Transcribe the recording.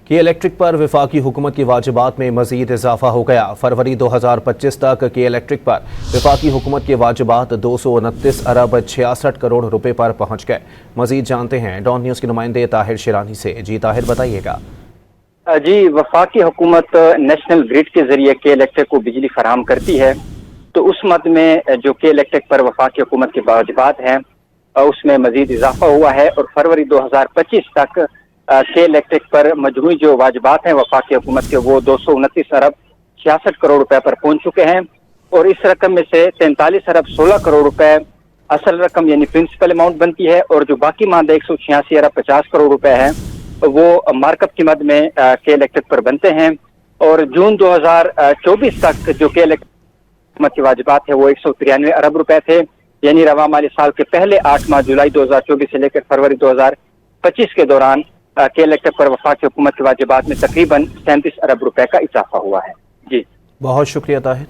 कि इलेक्ट्रिक पर वफाकी हुकूमत की वाजिबात में मजीद इजाफा हो गया। फरवरी 2025 तक की इलेक्ट्रिक पर वफाकी हुकूमत के वाजिबात 229 अरब 66 करोड़ रुपए पर पहुंच गए। मजीद जानते हैं डॉन न्यूज़ के नुमाइंदे ताहिर शिरानी से। जी ताहिर, बताइएगा। जी, वफाकी हुकूमत नेशनल ग्रिड के जरिए के इलेक्ट्रिक को बिजली फराहम करती है, तो उस मद में जो के इलेक्ट्रिक पर वफाकी हुकूमत के वाजिबात हैं उसमें मजीद इजाफा हुआ है और फरवरी 2025 तक के इलेक्ट्रिक पर मजमूई जो वाजिबात हैं वफाकी हुकूमत के वो 229 अरब 66 करोड़ रुपए पर पहुंच चुके हैं और इस रकम में से 43 अरब 16 करोड़ रुपए असल रकम यानी प्रिंसिपल अमाउंट बनती है और जो बाकी मानदे 186 अरब 50 करोड़ रुपए हैं वो मार्कअप की मद में के इलेक्ट्रिक पर बनते हैं। और जून 2024 तक जो के इलेक्ट्रिक की वाजिबात है वो 193 अरब रुपए थे, यानी रवा माली साल के पहले 8 माह जुलाई 2024 से लेकर फरवरी 2025 के दौरान के इलेक्ट्रिक पर वफाकी हुकूमत की वाजिबात में तकरीबन 37 अरब रुपए का इजाफा हुआ है। जी, बहुत शुक्रिया ताहिर।